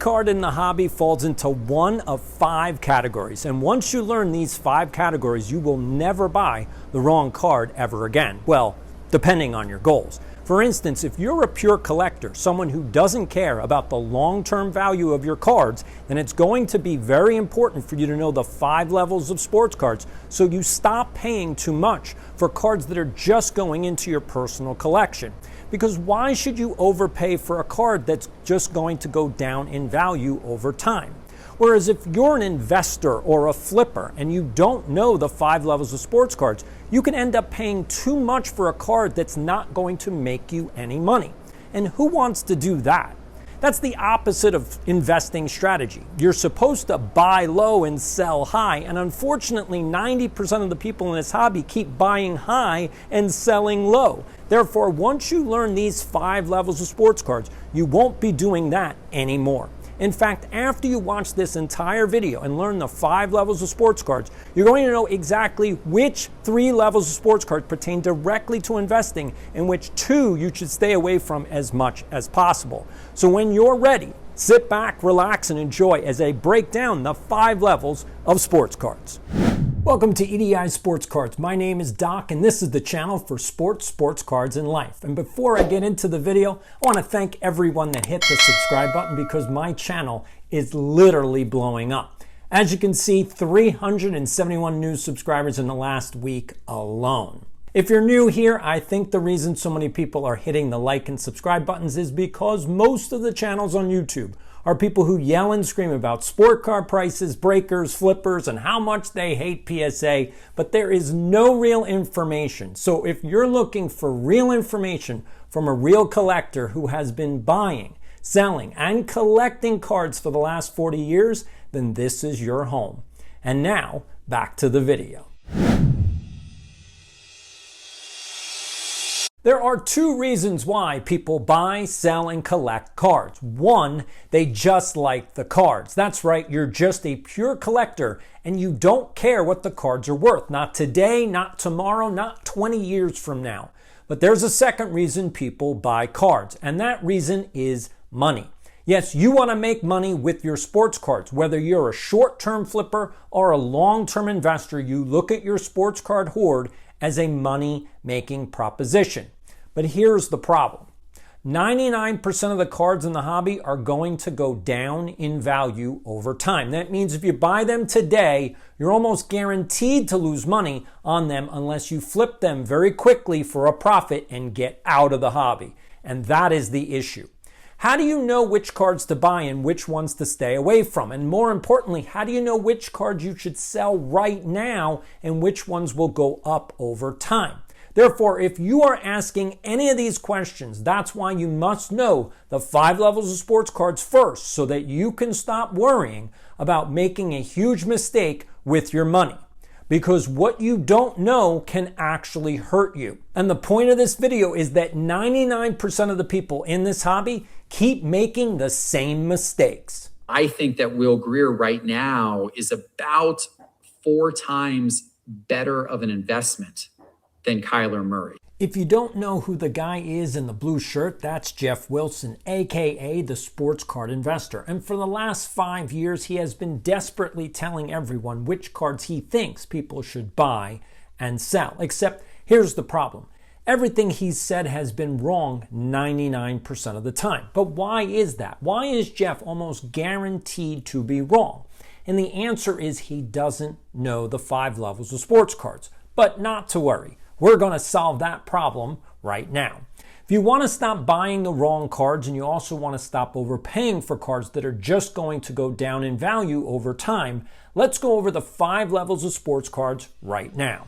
card in the hobby falls into one of 5 categories, and once you learn these 5 categories, you will never buy the wrong card ever again. Well, depending on your goals. For instance, if you're a pure collector, someone who doesn't care about the long-term value of your cards, then it's going to be very important for you to know the 5 levels of sports cards so you stop paying too much for cards that are just going into your personal collection. Because why should you overpay for a card that's just going to go down in value over time? Whereas if you're an investor or a flipper and you don't know the 5 levels of sports cards, you can end up paying too much for a card that's not going to make you any money. And who wants to do that? That's the opposite of investing strategy. You're supposed to buy low and sell high, and unfortunately 90% of the people in this hobby keep buying high and selling low. Therefore, once you learn these 5 levels of sports cards, you won't be doing that anymore. In fact, after you watch this entire video and learn the 5 levels of sports cards, you're going to know exactly which 3 levels of sports cards pertain directly to investing and which 2 you should stay away from as much as possible. So when you're ready, sit back, relax, and enjoy as I break down the 5 levels of sports cards. Welcome to EDI Sports Cards. My name is Doc, and this is the channel for sports cards, and life. And before I get into the video, I want to thank everyone that hit the subscribe button because my channel is literally blowing up. As you can see, 371 new subscribers in the last week alone. If you're new here, I think the reason so many people are hitting the like and subscribe buttons is because most of the channels on YouTube are people who yell and scream about sport card prices, breakers, flippers, and how much they hate PSA, but there is no real information. So if you're looking for real information from a real collector who has been buying, selling, and collecting cards for the last 40 years, then this is your home. And now, back to the video. There are 2 reasons why people buy, sell, and collect cards. 1, they just like the cards. That's right, you're just a pure collector and you don't care what the cards are worth. Not today, not tomorrow, not 20 years from now. But there's a second reason people buy cards, and that reason is money. Yes, you want to make money with your sports cards. Whether you're a short-term flipper or a long-term investor, you look at your sports card hoard as a money-making proposition. But here's the problem. 99% of the cards in the hobby are going to go down in value over time. That means if you buy them today, you're almost guaranteed to lose money on them unless you flip them very quickly for a profit and get out of the hobby. And that is the issue. How do you know which cards to buy and which ones to stay away from? And more importantly, how do you know which cards you should sell right now and which ones will go up over time? Therefore, if you are asking any of these questions, that's why you must know the 5 levels of sports cards first so that you can stop worrying about making a huge mistake with your money. Because what you don't know can actually hurt you. And the point of this video is that 99% of the people in this hobby keep making the same mistakes. I think that Will Greer right now is about 4 times better of an investment than Kyler Murray. If you don't know who the guy is in the blue shirt, that's Jeff Wilson, aka the Sports Card Investor. And for the last 5 years, he has been desperately telling everyone which cards he thinks people should buy and sell. Except here's the problem. Everything he's said has been wrong 99% of the time. But why is that? Why is Jeff almost guaranteed to be wrong? And the answer is he doesn't know the 5 levels of sports cards. But not to worry. We're going to solve that problem right now. If you want to stop buying the wrong cards and you also want to stop overpaying for cards that are just going to go down in value over time, let's go over the 5 levels of sports cards right now.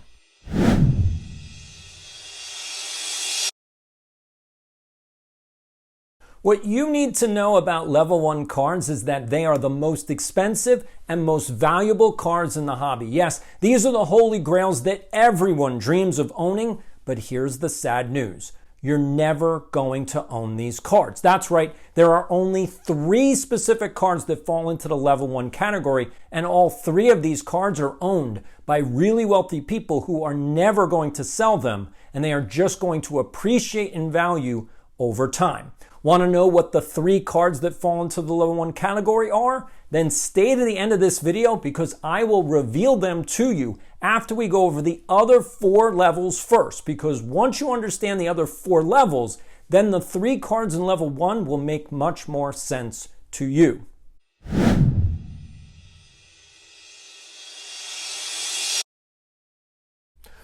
What you need to know about level 1 cards is that they are the most expensive and most valuable cards in the hobby. Yes, these are the holy grails that everyone dreams of owning, but here's the sad news. You're never going to own these cards. That's right, there are only 3 specific cards that fall into the level 1 category, and all 3 of these cards are owned by really wealthy people who are never going to sell them, and they are just going to appreciate in value over time. Want to know what the 3 cards that fall into the level 1 category are? Then stay to the end of this video because I will reveal them to you after we go over the other 4 levels first. Because once you understand the other 4 levels, then the 3 cards in level 1 will make much more sense to you.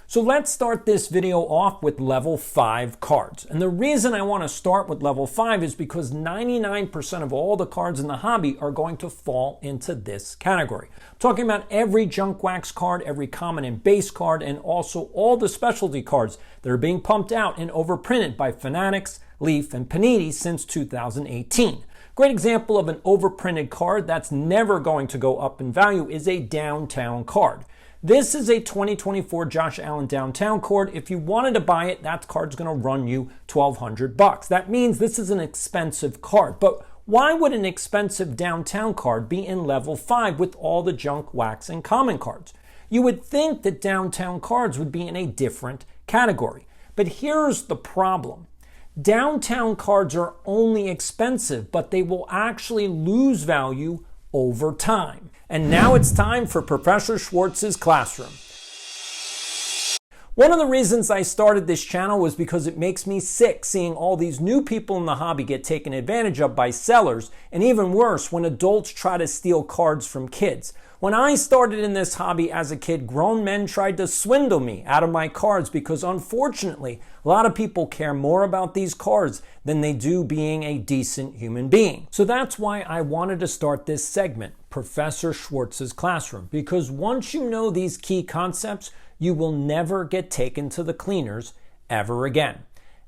So let's start this video off with level 5 cards. And the reason I want to start with level 5 is because 99% of all the cards in the hobby are going to fall into this category. I'm talking about every junk wax card, every common and base card, and also all the specialty cards that are being pumped out and overprinted by Fanatics, Leaf, and Panini since 2018. Great example of an overprinted card that's never going to go up in value is a Downtown card. This is a 2024 Josh Allen Downtown card. If you wanted to buy it, that card's going to run you $1,200. That means this is an expensive card. But why would an expensive Downtown card be in level 5 with all the junk, wax, and common cards? You would think that Downtown cards would be in a different category. But here's the problem. Downtown cards are only expensive, but they will actually lose value over time. And now it's time for Professor Schwartz's classroom. One of the reasons I started this channel was because it makes me sick seeing all these new people in the hobby get taken advantage of by sellers, and even worse, when adults try to steal cards from kids. When I started in this hobby as a kid, grown men tried to swindle me out of my cards because unfortunately, a lot of people care more about these cards than they do being a decent human being. So that's why I wanted to start this segment, Professor Schwartz's Classroom, because once you know these key concepts, you will never get taken to the cleaners ever again.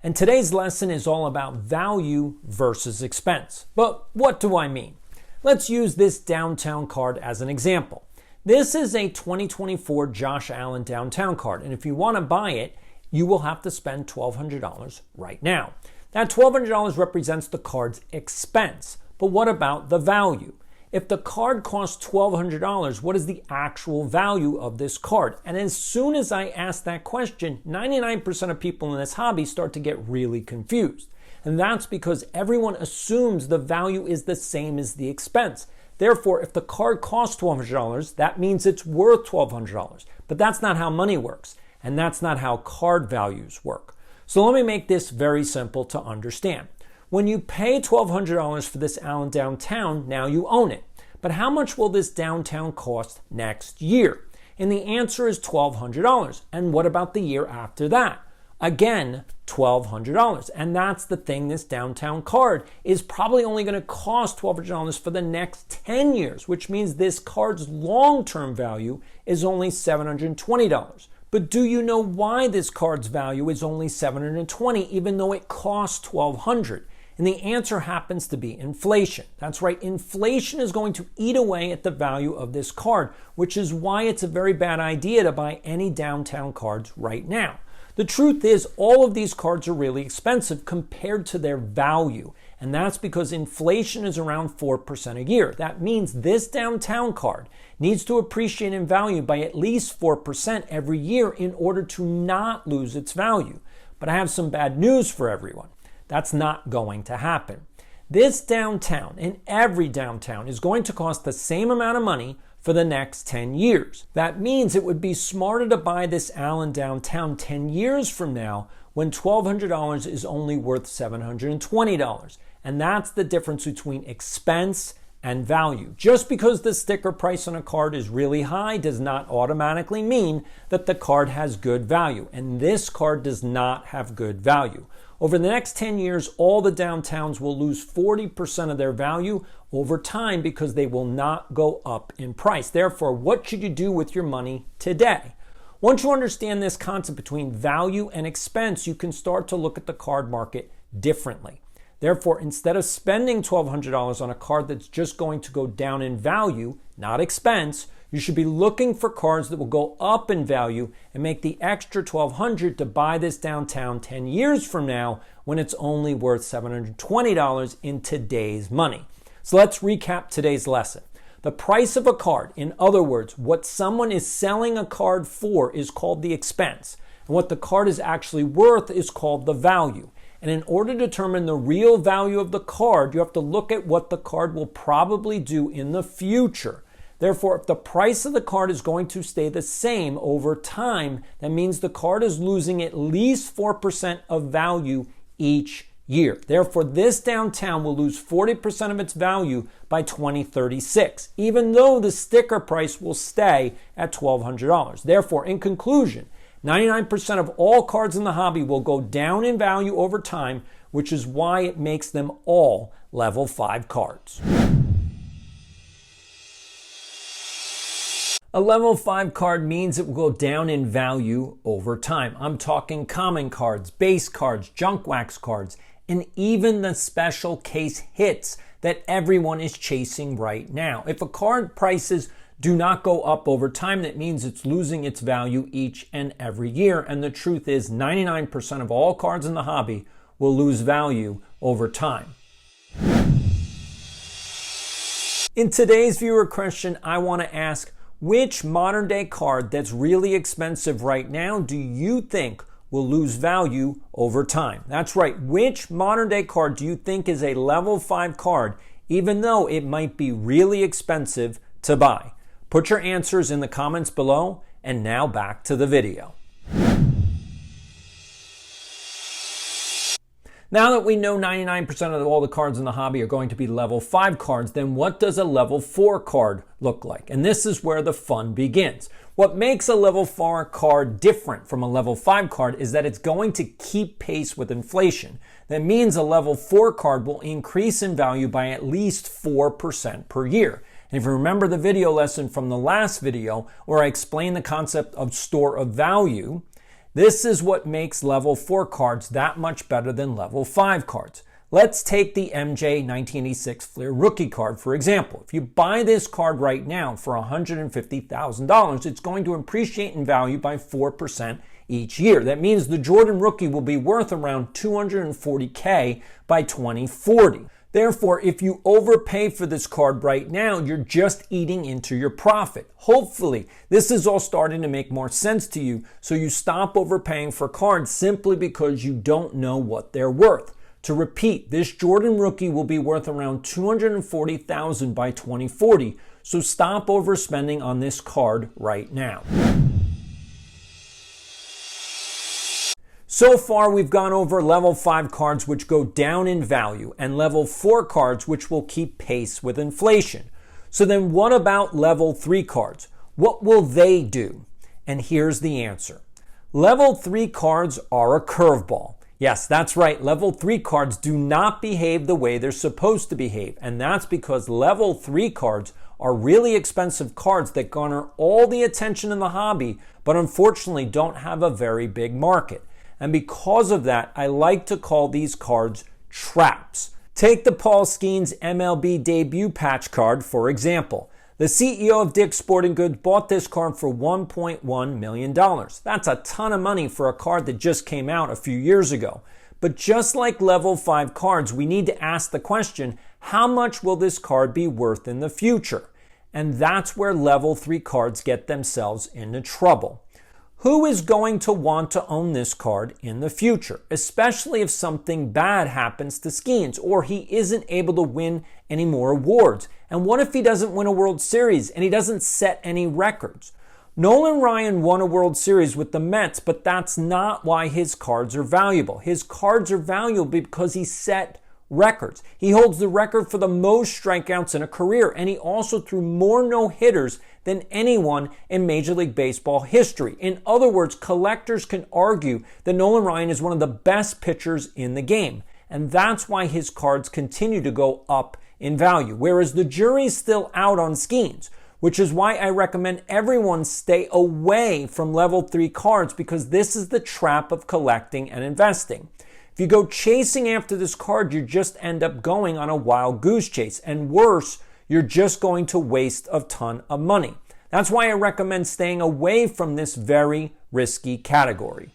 And today's lesson is all about value versus expense. But what do I mean? Let's use this Downtown card as an example. This is a 2024 Josh Allen Downtown card, and if you want to buy it, you will have to spend $1,200 right now. That $1,200 represents the card's expense, but what about the value? If the card costs $1,200, what is the actual value of this card? And as soon as I ask that question, 99% of people in this hobby start to get really confused. And that's because everyone assumes the value is the same as the expense. Therefore, if the card costs $1,200, that means it's worth $1,200. But that's not how money works, and that's not how card values work. So let me make this very simple to understand. When you pay $1,200 for this Allen Downtown, now you own it. But how much will this Downtown cost next year? And the answer is $1,200. And what about the year after that? Again, $1,200. And that's the thing, this Downtown card is probably only going to cost $1,200 for the next 10 years, which means this card's long-term value is only $720. But do you know why this card's value is only $720 even though it costs $1,200? And the answer happens to be inflation. That's right, inflation is going to eat away at the value of this card, which is why it's a very bad idea to buy any Downtown cards right now. The truth is, all of these cards are really expensive compared to their value. And that's because inflation is around 4% a year. That means this Downtown card needs to appreciate in value by at least 4% every year in order to not lose its value. But I have some bad news for everyone. That's not going to happen. This Downtown and every Downtown is going to cost the same amount of money for the next 10 years. That means it would be smarter to buy this Allen Downtown 10 years from now when $1,200 is only worth $720. And that's the difference between expense and value. Just because the sticker price on a card is really high does not automatically mean that the card has good value. And this card does not have good value. Over the next 10 years, all the Downtowns will lose 40% of their value over time because they will not go up in price. Therefore, what should you do with your money today? Once you understand this concept between value and expense, you can start to look at the card market differently. Therefore, instead of spending $1,200 on a card that's just going to go down in value, not expense, you should be looking for cards that will go up in value and make the extra $1,200 to buy this Downtown 10 years from now when it's only worth $720 in today's money. So let's recap today's lesson. The price of a card, in other words, what someone is selling a card for, is called the expense. And what the card is actually worth is called the value. And in order to determine the real value of the card, you have to look at what the card will probably do in the future. Therefore, if the price of the card is going to stay the same over time, that means the card is losing at least 4% of value each year. Therefore, this downtown will lose 40% of its value by 2036, even though the sticker price will stay at $1,200. Therefore, in conclusion, 99% of all cards in the hobby will go down in value over time, which is why it makes them all level 5 cards. A level 5 card means it will go down in value over time. I'm talking common cards, base cards, junk wax cards, and even the special case hits that everyone is chasing right now. If a card prices do not go up over time, that means it's losing its value each and every year. And the truth is 99% of all cards in the hobby will lose value over time. In today's viewer question, I want to ask, which modern day card that's really expensive right now do you think will lose value over time? That's right. Which modern day card do you think is a level 5 card, even though it might be really expensive to buy? Put your answers in the comments below, and now back to the video. Now that we know 99% of all the cards in the hobby are going to be level 5 cards, then what does a level 4 card look like? And this is where the fun begins. What makes a level 4 card different from a level 5 card is that it's going to keep pace with inflation. That means a level 4 card will increase in value by at least 4% per year. And if you remember the video lesson from the last video where I explained the concept of store of value, this is what makes level 4 cards that much better than level 5 cards. Let's take the MJ 1986 Fleer rookie card, for example. If you buy this card right now for $150,000, it's going to appreciate in value by 4% each year. That means the Jordan rookie will be worth around $240K by 2040. Therefore, if you overpay for this card right now, you're just eating into your profit. Hopefully, this is all starting to make more sense to you, so you stop overpaying for cards simply because you don't know what they're worth. To repeat, this Jordan rookie will be worth around $240,000 by 2040, so stop overspending on this card right now. So far, we've gone over level 5 cards which go down in value and level 4 cards which will keep pace with inflation. So then what about level 3 cards? What will they do? And here's the answer. Level 3 cards are a curveball. Yes, that's right. Level 3 cards do not behave the way they're supposed to behave. And that's because level 3 cards are really expensive cards that garner all the attention in the hobby, but unfortunately don't have a very big market. And because of that, I like to call these cards traps. Take the Paul Skeens MLB debut patch card, for example. The CEO of Dick's Sporting Goods bought this card for $1.1 million. That's a ton of money for a card that just came out a few years ago. But just like level 5 cards, we need to ask the question, how much will this card be worth in the future? And that's where level 3 cards get themselves into trouble. Who is going to want to own this card in the future, especially if something bad happens to Skeens or he isn't able to win any more awards? And what if he doesn't win a World Series and he doesn't set any records? Nolan Ryan won a World Series with the Mets, but that's not why his cards are valuable. His cards are valuable because he set records. He holds the record for the most strikeouts in a career, and he also threw more no-hitters than anyone in Major League Baseball history. In other words, collectors can argue that Nolan Ryan is one of the best pitchers in the game, and that's why his cards continue to go up in value, whereas the jury's still out on Skeens, which is why I recommend everyone stay away from level 3 cards, because this is the trap of collecting and investing. If you go chasing after this card, you just end up going on a wild goose chase, and worse, you're just going to waste a ton of money. That's why I recommend staying away from this very risky category.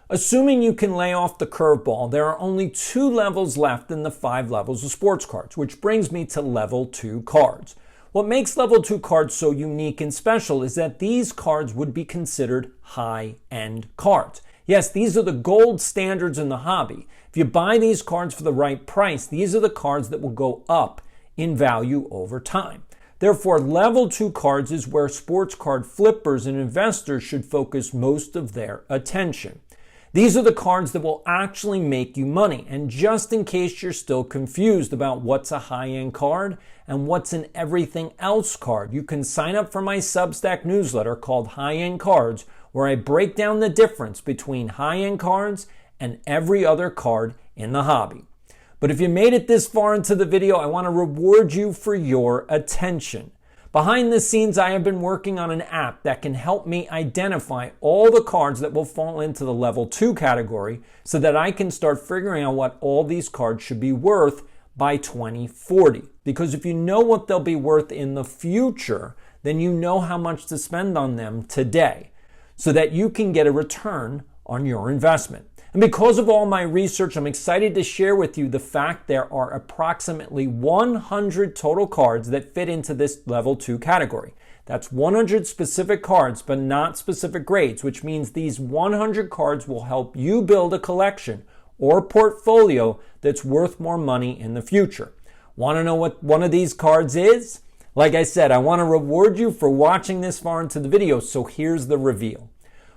Assuming you can lay off the curveball, there are only 2 levels left in the 5 levels of sports cards, which brings me to level 2 cards. What makes level 2 cards so unique and special is that these cards would be considered high-end cards. Yes, these are the gold standards in the hobby. If you buy these cards for the right price, these are the cards that will go up in value over time. Therefore, level 2 cards is where sports card flippers and investors should focus most of their attention. These are the cards that will actually make you money. And just in case you're still confused about what's a high-end card and what's an everything else card, you can sign up for my Substack newsletter called High-End Cards, where I break down the difference between high-end cards and every other card in the hobby. But if you made it this far into the video, I want to reward you for your attention. Behind the scenes, I have been working on an app that can help me identify all the cards that will fall into the level 2 category so that I can start figuring out what all these cards should be worth by 2040. Because if you know what they'll be worth in the future, then you know how much to spend on them today so that you can get a return on your investment. And because of all my research, I'm excited to share with you the fact there are approximately 100 total cards that fit into this level 2 category. That's 100 specific cards, but not specific grades, which means these 100 cards will help you build a collection or portfolio that's worth more money in the future. Want to know what one of these cards is? Like I said, I want to reward you for watching this far into the video, so here's the reveal.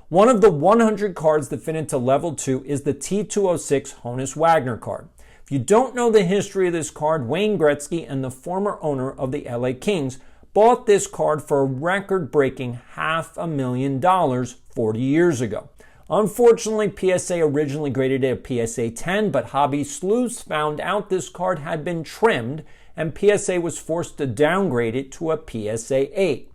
One of the 100 cards that fit into level 2 is the T206 Honus Wagner card. If you don't know the history of this card, Wayne Gretzky and the former owner of the LA Kings bought this card for a record-breaking $500,000 40 years ago. Unfortunately, PSA originally graded it a PSA 10, but hobby sleuths found out this card had been trimmed and PSA was forced to downgrade it to a PSA 8.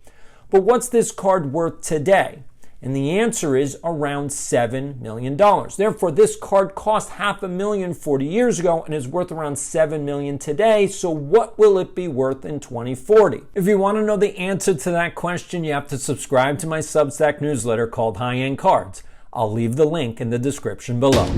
But what's this card worth today? And the answer is around $7 million. Therefore, this card cost $500,000 40 years ago and is worth around $7 million today. So what will it be worth in 2040? If you want to know the answer to that question, you have to subscribe to my Substack newsletter called High-End Cards. I'll leave the link in the description below.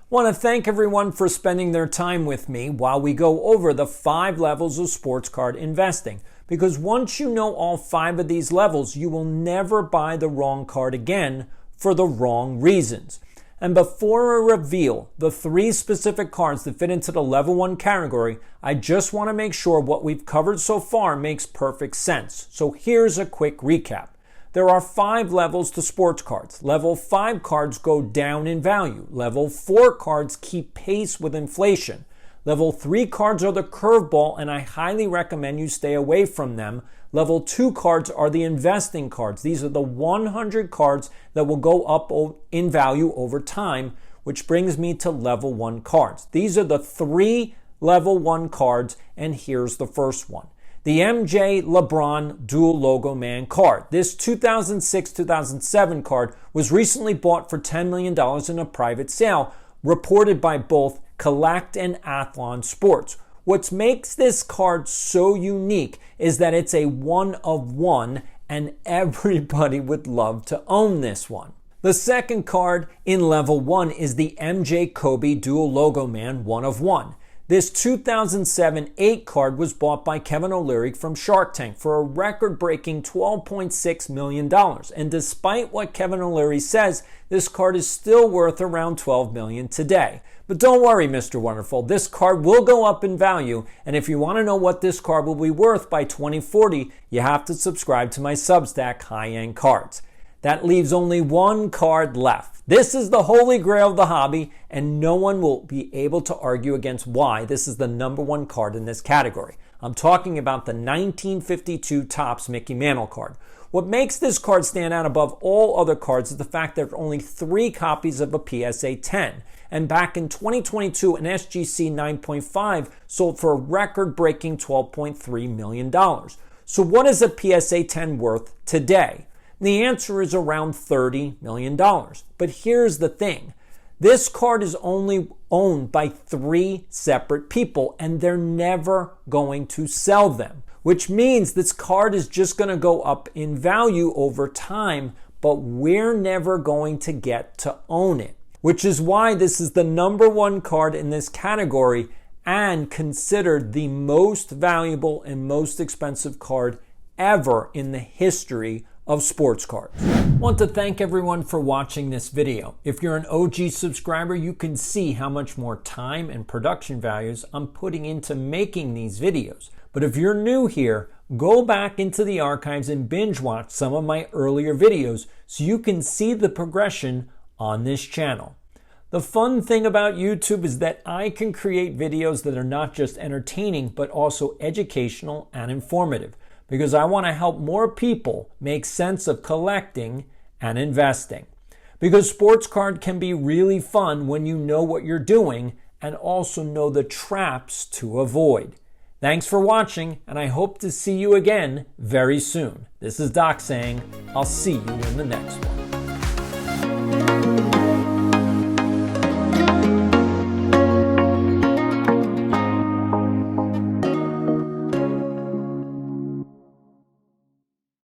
I want to thank everyone for spending their time with me while we go over the 5 levels of sports card investing. Because once you know all 5 of these levels, you will never buy the wrong card again for the wrong reasons. And before I reveal the 3 specific cards that fit into the level 1 category, I just want to make sure what we've covered so far makes perfect sense. So here's a quick recap. There are 5 levels to sports cards. Level 5 cards go down in value. Level 4 cards keep pace with inflation. Level 3 cards are the curveball, and I highly recommend you stay away from them. Level 2 cards are the investing cards. These are the 100 cards that will go up in value over time, which brings me to level 1 cards. These are the 3 level 1 cards, and here's the first one. The MJ LeBron Dual Logo Man card. This 2006-2007 card was recently bought for $10 million in a private sale, reported by both Collect and Athlon Sports. What makes this card so unique is that it's a one of one, and everybody would love to own this one. The second card in level 1 is the MJ Kobe Dual Logo Man one of one. This 2007-8 card was bought by Kevin O'Leary from Shark Tank for a record-breaking $12.6 million. And despite what Kevin O'Leary says, this card is still worth around $12 million today. But don't worry, Mr. Wonderful, this card will go up in value. And if you want to know what this card will be worth by 2040, you have to subscribe to my Substack, High-End Cards. That leaves only 1 card left. This is the holy grail of the hobby, and no one will be able to argue against why this is the number 1 card in this category. I'm talking about the 1952 Topps Mickey Mantle card. What makes this card stand out above all other cards is the fact that there are only 3 copies of a PSA 10. And back in 2022, an SGC 9.5 sold for a record-breaking $12.3 million. So what is a PSA 10 worth today? The answer is around $30 million. But here's the thing. This card is only owned by 3 separate people, and they're never going to sell them. which means this card is just going to go up in value over time, but we're never going to get to own it, which is why this is the number one card in this category and considered the most valuable and most expensive card ever in the history of sports cards. I want to thank everyone for watching this video. If you're an OG subscriber, you can see how much more time and production values I'm putting into making these videos. But if you're new here, go back into the archives and binge watch some of my earlier videos so you can see the progression on this channel. The fun thing about YouTube is that I can create videos that are not just entertaining, but also educational and informative, because I want to help more people make sense of collecting and investing. Because sports card can be really fun when you know what you're doing and also know the traps to avoid. Thanks for watching, and I hope to see you again very soon. This is Doc saying, I'll see you in the next one.